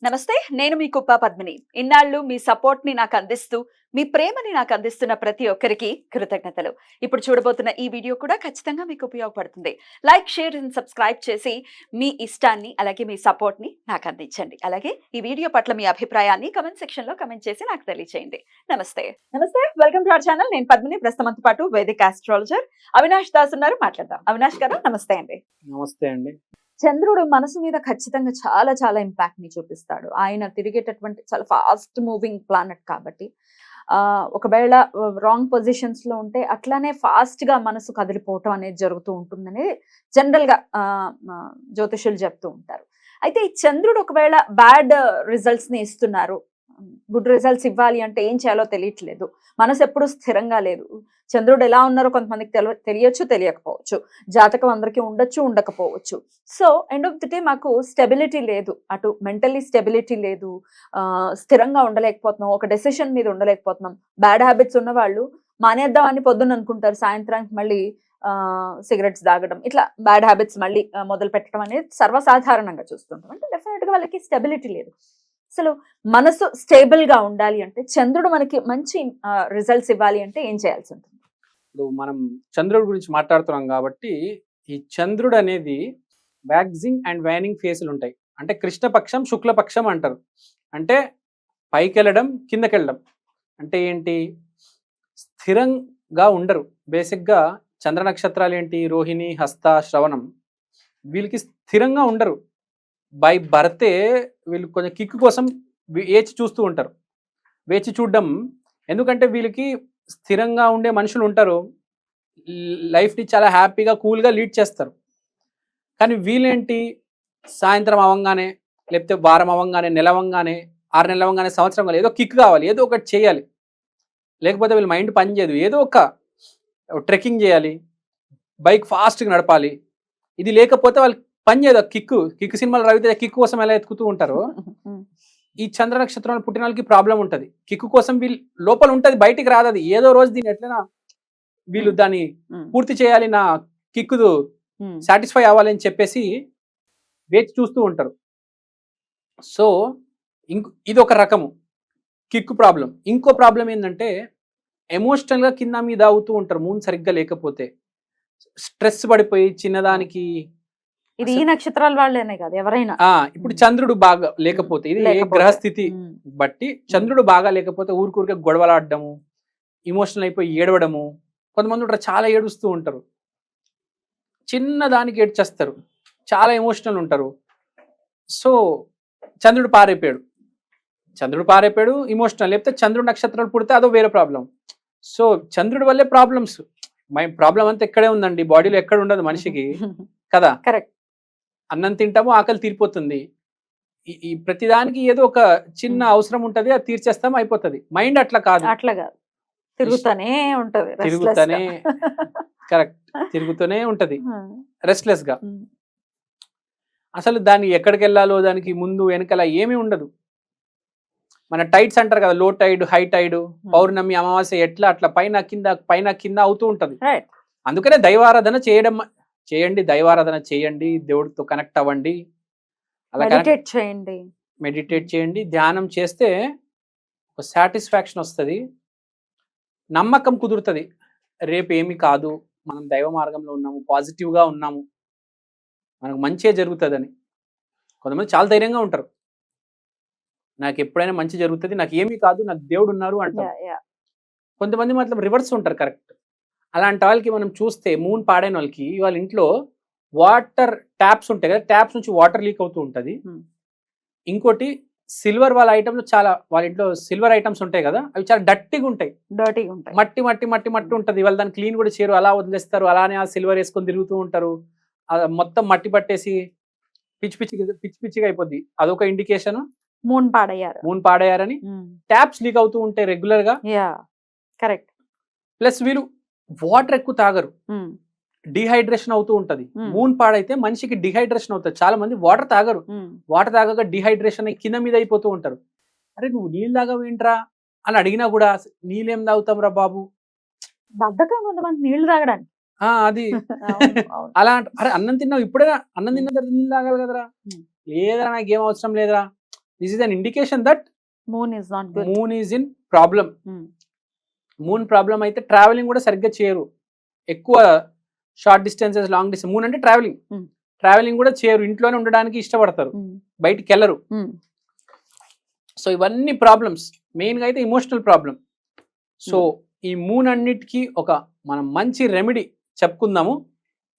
నమస్తే, నేను మీ కుప్ప పద్మిని. ఇన్నాళ్ళు మీ సపోర్ట్‌ని నాకందిస్తూ, మీ ప్రేమని నాకందిస్తున్న ప్రతి ఒక్కరికి కృతజ్ఞతలు. ఇప్పుడు చూడబోతున్న ఈ వీడియో కూడా ఖచ్చితంగా మీకు ఉపయోగపడుతుంది. లైక్, షేర్ అండ్ సబ్స్క్రైబ్ చేసి మీ ఇష్టాన్ని, అలాగే మీ సపోర్ట్‌ని నాకందించండి. అలాగే ఈ వీడియో పట్ల మీ అభిప్రాయాన్ని కామెంట్ సెక్షన్‌లో కామెంట్ చేసి నాకు తెలియజేయండి. నమస్తే. నమస్తే. Welcome to our channel. నేను పద్మిని. ప్రస్తుతంతో పాటు వేదిక్ ఆస్ట్రాలజర్ అవినాష్ దాస్ ఉన్నారు. మాట్లాడదాం. అవినాష్ గారు నమస్తే అండి. నమస్తే అండి. చంద్రుడు మనసు మీద ఖచ్చితంగా చాలా చాలా ఇంపాక్ట్ ని చూపిస్తాడు. ఆయన తిరిగేటటువంటి చాలా ఫాస్ట్ మూవింగ్ ప్లానెట్ కాబట్టి ఒకవేళ రాంగ్ పొజిషన్స్ లో ఉంటే అట్లానే ఫాస్ట్ గా మనసు కదిలిపోవటం అనేది జరుగుతూ ఉంటుందని జనరల్ గా జ్యోతిషులు చెప్తూ ఉంటారు. అయితే ఈ చంద్రుడు ఒకవేళ బ్యాడ్ రిజల్ట్స్ ని ఇస్తున్నారు, గుడ్ రిజల్ట్స్ ఇవ్వాలి అంటే ఏం చేయాలో తెలియట్లేదు, మనసు ఎప్పుడు స్థిరంగా లేదు. చంద్రుడు ఎలా ఉన్నారో కొంతమందికి తెలియచ్చు, తెలియకపోవచ్చు. జాతకం అందరికీ ఉండొచ్చు, ఉండకపోవచ్చు. So end of the day మాకు స్టెబిలిటీ లేదు, అటు మెంటల్లీ స్టెబిలిటీ లేదు, స్థిరంగా ఉండలేకపోతున్నాం, ఒక డెసిషన్ మీద ఉండలేకపోతున్నాం. బ్యాడ్ హ్యాబిట్స్ ఉన్న వాళ్ళు మానేద్దాం అని పొద్దున్న అనుకుంటారు, సాయంత్రానికి మళ్ళీ సిగరెట్స్ తాగడం, ఇట్లా బ్యాడ్ హ్యాబిట్స్ మళ్ళీ మొదలు పెట్టడం అనేది సర్వసాధారణంగా చూస్తుంటాం. అంటే డెఫినెట్ గా వాళ్ళకి స్టెబిలిటీ లేదు. అసలు మనసు స్టేబుల్ గా ఉండాలి అంటే, చంద్రుడు మనకి మంచి రిజల్ట్స్ ఇవ్వాలి అంటే ఏం చేయాల్సి ఉంటుంది? ఇప్పుడు మనం చంద్రుడి గురించి మాట్లాడుతున్నాం కాబట్టి, ఈ చంద్రుడు అనేది వ్యాక్సింగ్ అండ్ వ్యానింగ్ ఫేసులు ఉంటాయి. అంటే కృష్ణపక్షం, శుక్లపక్షం అంటారు. అంటే పైకి వెళ్ళడం, కిందకి వెళ్ళడం. అంటే ఏంటి? స్థిరంగా ఉండరు. బేసిక్గా చంద్ర నక్షత్రాలు ఏంటి? రోహిణి, హస్త, శ్రవణం. వీళ్ళకి స్థిరంగా ఉండరు. బై బర్తే వీళ్ళు కొంచెం కిక్ కోసం వేచి చూస్తూ ఉంటారు. వేచి చూడడం ఎందుకంటే వీళ్ళకి స్థిరంగా ఉండే మనుషులు ఉంటారు, లైఫ్ని చాలా హ్యాపీగా కూల్గా లీడ్ చేస్తారు. కానీ వీళ్ళేంటి, సాయంత్రం అవ్వంగానే, లేకపోతే వారం అవ్వంగానే, నెల అవ్వంగానే, 6 నెలలు అవ్వంగానే, సంవత్సరం కావాలి, ఏదో కిక్ కావాలి, ఏదో ఒకటి చేయాలి. లేకపోతే వీళ్ళ మైండ్ పనిచేయదు. ఏదో ఒక ట్రెక్కింగ్ చేయాలి, బైక్ ఫాస్ట్గా నడపాలి. ఇది లేకపోతే వాళ్ళకి పని చేయదు. కిక్ సినిమాలు రవితే కిక్ కోసం ఎలా ఎత్తుకుతూ ఉంటారో, ఈ చంద్ర నక్షత్రంలో పుట్టిన వాళ్ళకి ప్రాబ్లం ఉంటుంది. కిక్కు కోసం వీళ్ళు లోపల ఉంటుంది, బయటికి రాదు. అది ఏదో రోజు దీన్ని ఎట్లైనా వీళ్ళు దాన్ని పూర్తి చేయాలి, నా కిక్కు సాటిస్ఫై అవ్వాలని చెప్పేసి వేచి చూస్తూ ఉంటారు. సో ఇది ఒక రకము కిక్కు ప్రాబ్లం. ఇంకో ప్రాబ్లం ఏంటంటే, ఎమోషనల్గా కింద మీద అవుతూ ఉంటారు మూన్ సరిగ్గా లేకపోతే. స్ట్రెస్ పడిపోయి చిన్నదానికి. ఇది ఈ నక్షత్రాల వాళ్ళేనే కాదు, ఎవరైనా. ఇప్పుడు చంద్రుడు బాగా లేకపోతే, ఇది ఏ గ్రహస్థితి బట్టి చంద్రుడు బాగా లేకపోతే ఊరికూరికే గొడవలాడడము, ఇమోషనల్ అయిపోయి ఏడవడము. కొంతమంది ఉంటారు చాలా ఏడుస్తూ ఉంటారు, చిన్నదానికి ఏడ్చేస్తారు, చాలా ఎమోషనల్ ఉంటారు. సో చంద్రుడు పారైపోయాడు ఇమోషనల్. లేకపోతే చంద్రుడు నక్షత్రాలు పుడితే అదో వేరే ప్రాబ్లం. సో చంద్రుడి వల్లే ప్రాబ్లమ్స్. ప్రాబ్లం అంతా ఎక్కడే ఉందండి, బాడీలో ఎక్కడ ఉండదు మనిషికి కదా. కరెక్ట్. అన్నం తింటాము, ఆకలి తీరిపోతుంది. ఈ ప్రతిదానికి ఏదో ఒక చిన్న అవసరం ఉంటది, అది తీర్చేస్తాం, అయిపోతుంది. మైండ్ అట్లా కాదు, తిరుగుతూనే ఉంటది, కరెక్ట్, తిరుగుతూనే ఉంటది రెస్ట్లెస్ గా. అసలు దాన్ని ఎక్కడికి వెళ్ళాలో దానికి ముందు వెనకాల ఏమీ ఉండదు. మన టైడ్స్ అంటారు కదా, లో టైడ్, హై టైడ్, పౌర్ణమి, అమావాస్య, ఎట్లా అట్లా పైన కింద అవుతూ ఉంటది. అందుకనే దైవారాధన చేయండి, దైవారాధన చేయండి, దేవుడితో కనెక్ట్ అవ్వండి, అలా మెడిటేట్ చేయండి. ధ్యానం చేస్తే ఒక సాటిస్ఫాక్షన్ వస్తుంది, నమ్మకం కుదురుతుంది. రేపు ఏమి కాదు, మనం దైవ మార్గంలో ఉన్నాము, పాజిటివ్గా ఉన్నాము, మనకు మంచిగా జరుగుతుందని. కొంతమంది చాలా ధైర్యంగా ఉంటారు, నాకు ఎప్పుడైనా మంచి జరుగుతుంది, నాకు ఏమీ కాదు, నాకు దేవుడు ఉన్నారు అంటారు. కొంతమంది మాత్రం రివర్స్ ఉంటారు. కరెక్ట్. అలాంటి వాళ్ళకి మనం చూస్తే, మూన్ పాడైన వాళ్ళకి వాళ్ళ ఇంట్లో వాటర్ ట్యాప్స్ ఉంటాయి కదా, ట్యాప్స్ నుంచి వాటర్ లీక్ అవుతూ ఉంటుంది. ఇంకోటి సిల్వర్ వాళ్ళ ఐటమ్లో చాలా, వాళ్ళ ఇంట్లో సిల్వర్ ఐటమ్స్ ఉంటాయి కదా, అవి చాలా డర్టీగా ఉంటాయి, మట్టి మట్టి మట్టి మట్టి ఉంటుంది. వాళ్ళు దాన్ని క్లీన్ కూడా చేయరు, అలా వదిలేస్తారు, అలానే ఆ సిల్వర్ వేసుకొని తిరుగుతూ ఉంటారు. మొత్తం మట్టి పట్టేసి పిచ్చిగా అయిపోద్ది. అదొక ఇండికేషన్ మూన్ పాడయ్యారని. ట్యాప్స్ లీక్ అవుతూ ఉంటాయి రెగ్యులర్ గా. కరెక్ట్. ప్లస్ వీళ్ళు వాటర్ ఎక్కువ తాగరు, డిహైడ్రేషన్ అవుతూ ఉంటది. మూన్ పాడైతే మనిషికి డిహైడ్రేషన్ అవుతుంది. చాలా మంది వాటర్ తాగరు, వాటర్ తాగక డిహైడ్రేషన్ కింద మీద అయిపోతూ ఉంటారు. అరే నువ్వు నీళ్ళు తాగవేంట్రా అని అడిగినా కూడా, నీళ్ళేం తాగుతాం రా బాబు, బద్ధకం కొంతమంది నీళ్లు తాగడానికి. అది అలా అరే అన్నం తిన్నావు, ఇప్పుడే అన్నం తిన్న తర్వాత నీళ్ళు తాగాలి కదరా, లేదరా నాకేం అవసరం లేదురా, this is an indication that moon is not good. Moon is in problem. Moon problem అయితే ట్రావెలింగ్ కూడా సరిగ్గా చేయరు, ఎక్కువ short distances, long distance. Moon అంటే ట్రావెలింగ్ కూడా చేయరు, ఇంట్లోనే ఉండడానికి ఇష్టపడతారు, బయటికి వెళ్ళరు. సో ఇవన్నీ ప్రాబ్లమ్స్, మెయిన్గా అయితే ఇమోషనల్ ప్రాబ్లం. సో ఈ మూన్ అన్నిటికీ ఒక మనం మంచి రెమెడీ చెప్పుకుందాము.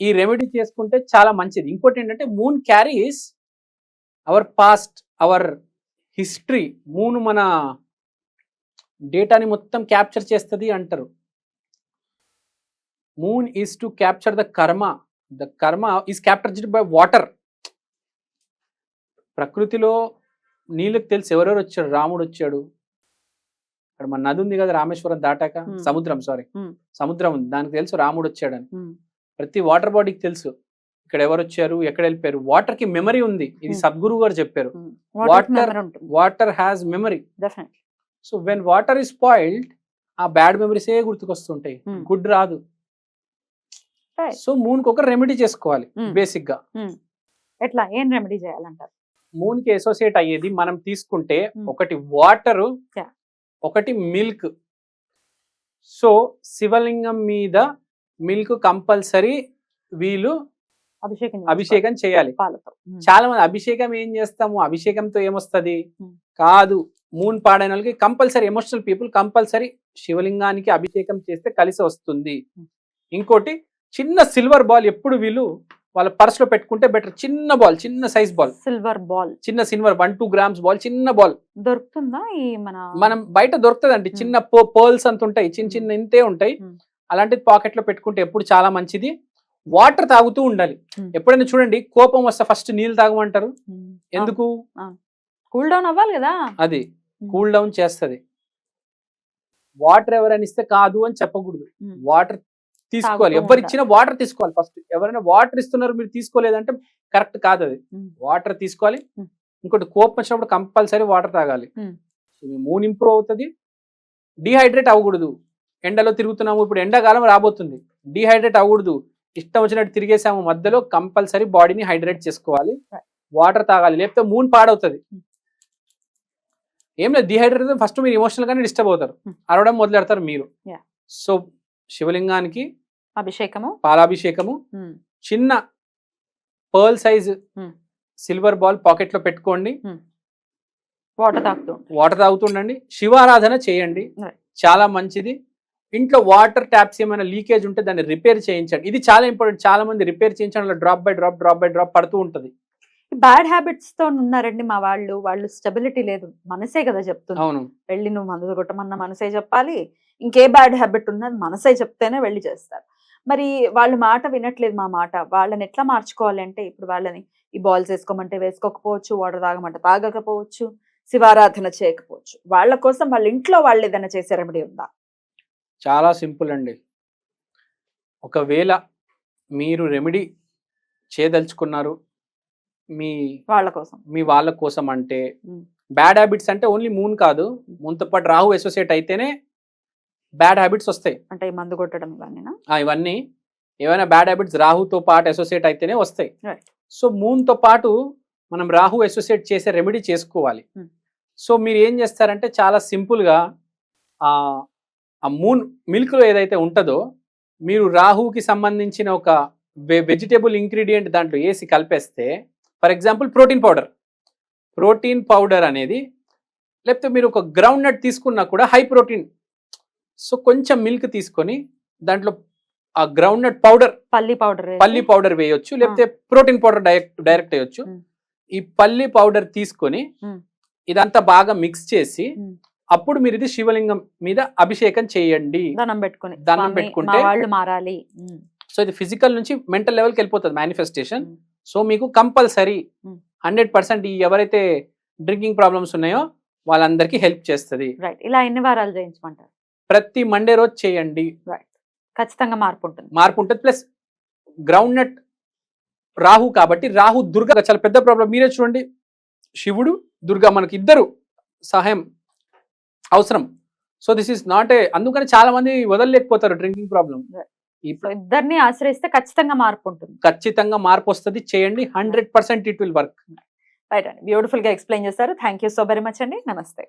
ఈ రెమెడీ చేసుకుంటే చాలా మంచిది. ఇంకోటి ఏంటంటే moon carries our past, our history. Moon మన డేటాని మొత్తం క్యాప్చర్ చేస్తుంది అంటారు. Moon is to capture the కర్మ. ద కర్మ ఈజ్ క్యాప్చర్డ్ బై వాటర్. ప్రకృతిలో నీళ్ళకి తెలుసు ఎవరెవరు వచ్చాడు. రాముడు వచ్చాడు, అక్కడ మన నది ఉంది కదా రామేశ్వరం దాటాక, సముద్రం ఉంది, దానికి తెలుసు రాముడు వచ్చాడని. ప్రతి వాటర్ బాడీకి తెలుసు ఇక్కడ ఎవరు వచ్చారు, ఎక్కడ వెళ్ళిపోయారు. వాటర్ కి మెమరీ ఉంది, ఇది సద్గురు గారు చెప్పారు. Water has memory. So when water is spoiled, ఆ బ్యాడ్ మెమరీసే గుర్తుకొస్తుంటాయి, గుడ్ రాదు. సో మూన్ కి ఒక రెమెడీ చేసుకోవాలి బేసిక్ గా. ఎట్లా, ఏం రెమెడీ చేయాలంటారు? మూన్ కి అసోసియేట్ అయ్యేది మనం తీసుకుంటే ఒకటి వాటర్, ఒకటి మిల్క్. సో శివలింగం మీద మిల్క్ కంపల్సరీ వీళ్ళు అభిషేకం చేయాలి. చాలా మంది అభిషేకం ఏం చేస్తాము, అభిషేకంతో ఏమొస్తుంది కాదు. మూన్ పాడైన వాళ్ళకి కంపల్సరీ, ఎమోషనల్ పీపుల్ కంపల్సరీ శివలింగానికి అభిషేకం చేస్తే కలిసి వస్తుంది. ఇంకోటి చిన్న సిల్వర్ బాల్ ఎప్పుడు వీళ్ళు వాళ్ళ పర్స్ లో పెట్టుకుంటే బెటర్. చిన్న బాల్, చిన్న సైజ్ బాల్, సిల్వర్ బాల్, చిన్న సిల్వర్ 1-2 grams బాల్, చిన్న బాల్ దొరుకుతుందా? ఈ మనం బయట దొరుకుతుందండి. చిన్న పర్ల్స్ అంత ఉంటాయి, చిన్న ఇంతే ఉంటాయి. అలాంటిది పాకెట్ లో పెట్టుకుంటే ఎప్పుడు చాలా మంచిది. వాటర్ తాగుతూ ఉండాలి. ఎప్పుడైనా చూడండి కోపం వస్తే ఫస్ట్ నీళ్ళు తాగమంటారు, ఎందుకు? కూల్ డౌన్ అవ్వాలి కదా. అది కూల్ డౌన్ చేస్తుంది. వాటర్ ఎవరైనా ఇస్తే కాదు అని చెప్పకూడదు, వాటర్ తీసుకోవాలి. ఎవరు ఇచ్చినా వాటర్ తీసుకోవాలి ఫస్ట్. ఎవరైనా వాటర్ ఇస్తున్నారు మీరు తీసుకోలేదంటే కరెక్ట్ కాదు, అది వాటర్ తీసుకోవాలి. ఇంకోటి కోపం వచ్చినప్పుడు కంపల్సరీ వాటర్ తాగాలి. మూన్ ఇంప్రూవ్ అవుతుంది. డిహైడ్రేట్ అవ్వకూడదు. ఎండలో తిరుగుతున్నాము, ఇప్పుడు ఎండాకాలం రాబోతుంది, డిహైడ్రేట్ అవ్వకూడదు. ఇష్టం వచ్చినట్టు తిరిగేసాము, మధ్యలో కంపల్సరీ బాడీని హైడ్రేట్ చేసుకోవాలి, వాటర్ తాగాలి, లేకపోతే మూన్ పాడవుతుంది. ఏం లేదు, డిహైడ్రేట్ ఫస్ట్ మీరు ఎమోషనల్ గానే డిస్టర్బ్ అవుతారు, అరవడం మొదలెడతారు మీరు. సో శివలింగానికి అభిషేకము, పాలాభిషేకము, చిన్న pearl size silver ball pocket లో పెట్టుకోండి, వాటర్ తాగుతుండండి, శివారాధన చేయండి, చాలా మంచిది. ఇంట్లో వాటర్ ట్యాప్స్ ఏమైనా లీకేజ్ ఉంటే దాన్ని రిపేర్ చేయించండి, ఇది చాలా ఇంపార్టెంట్. చాలా మంది రిపేర్ చేయించడం డ్రాప్ బై డ్రాప్ పడుతూ ఉంటుంది. బ్యాడ్ హ్యాబిట్స్ తో ఉన్నారండి మా వాళ్ళు స్టెబిలిటీ లేదు, మనసే కదా చెప్తుంది. అవును, వెళ్ళి నువ్వు మందు కొట్టమన్న మనసే చెప్పాలి, ఇంకే బ్యాడ్ హ్యాబిట్ ఉన్నది మనసే చెప్తేనే వెళ్ళి చేస్తారు. మరి వాళ్ళు మాట వినట్లేదు మా మాట. వాళ్ళని ఎట్లా మార్చుకోవాలి అంటే, ఇప్పుడు వాళ్ళని ఈ బాల్స్ వేసుకోమంటే వేసుకోకపోవచ్చు, వాటర్ తాగమంటే తాగకపోవచ్చు, శివారాధన చేయకపోవచ్చు. వాళ్ళ కోసం వాళ్ళ ఇంట్లో వాళ్ళు ఏదైనా చేసే రెమెడీ ఉందా? చాలా సింపుల్ అండి. ఒకవేళ మీరు రెమెడీ చేయదలుచుకున్నారు మీ వాళ్ళ కోసం అంటే, బ్యాడ్ హ్యాబిట్స్ అంటే ఓన్లీ మూన్ కాదు, మూన్తో పాటు రాహు అసోసియేట్ అయితేనే బ్యాడ్ హ్యాబిట్స్ వస్తాయి. అంటే మందు కొట్టడం ఇవన్నీ ఏమైనా బ్యాడ్ హ్యాబిట్స్ రాహుతో పాటు అసోసియేట్ అయితేనే వస్తాయి. సో మూన్తో పాటు మనం రాహు అసోసియేట్ చేసే రెమెడీ చేసుకోవాలి. సో మీరు ఏం చేస్తారంటే, చాలా సింపుల్గా ఆ మూన్ మిల్క్లో ఏదైతే ఉంటుందో, మీరు రాహుకి సంబంధించిన ఒక వెజిటేబుల్ ఇంగ్రీడియంట్ దాంట్లో వేసి కలిపేస్తే, ఫర్ ఎగ్జాంపుల్ ప్రోటీన్ పౌడర్ అనేది, లేకపోతే మీరు ఒక గ్రౌండ్ నట్ తీసుకున్నా కూడా హై ప్రోటీన్. సో కొంచెం మిల్క్ తీసుకొని దాంట్లో ఆ గ్రౌండ్ నట్ పౌడర్, పల్లి పౌడర్ వేయొచ్చు, లేకపోతే ప్రోటీన్ పౌడర్ డైరెక్ట్ వేయొచ్చు. ఈ పల్లి పౌడర్ తీసుకొని ఇదంతా బాగా మిక్స్ చేసి అప్పుడు మీరు ఇది శివలింగం మీద అభిషేకం చేయండి, దండం పెట్టుకుంటే వాళ్ళు మారాలి. సో ఇది ఫిజికల్ నుంచి మెంటల్ లెవెల్కి వెళ్ళిపోతుంది మేనిఫెస్టేషన్. సో మీకు కంపల్సరీ 100% ఈ ఎవరైతే డ్రింకింగ్ ప్రాబ్లమ్స్ ఉన్నాయో వాళ్ళందరికీ హెల్ప్ చేస్తుంది. ఇలా ఎన్ని వారాలు చేయించమంటారు? ప్రతి మండే రోజు చేయండి, ఖచ్చితంగా మార్పు ఉంటుంది. ప్లస్ గ్రౌండ్ నట్ రాహు కాబట్టి, రాహు దుర్గా చాలా పెద్ద ప్రాబ్లం. మీరే చూడండి, శివుడు దుర్గా మనకి ఇద్దరు సహాయం అవసరం. సో దిస్ ఈస్ నాట్ అందుకని చాలా మంది వదలలేకపోతారు డ్రింకింగ్ ప్రాబ్లం. ఇద్దరిని ఆశ్రయిస్తే ఖచ్చితంగా మార్పు ఉంటుంది, ఖచ్చితంగా మార్పు వస్తుంది. చేయండి, 100% ఇట్ విల్ వర్క్. రైట్ అండి, బ్యూటిఫుల్ గా ఎక్స్ప్లెయిన్ చేస్తారు. Thank you so very much అండి. నమస్తే.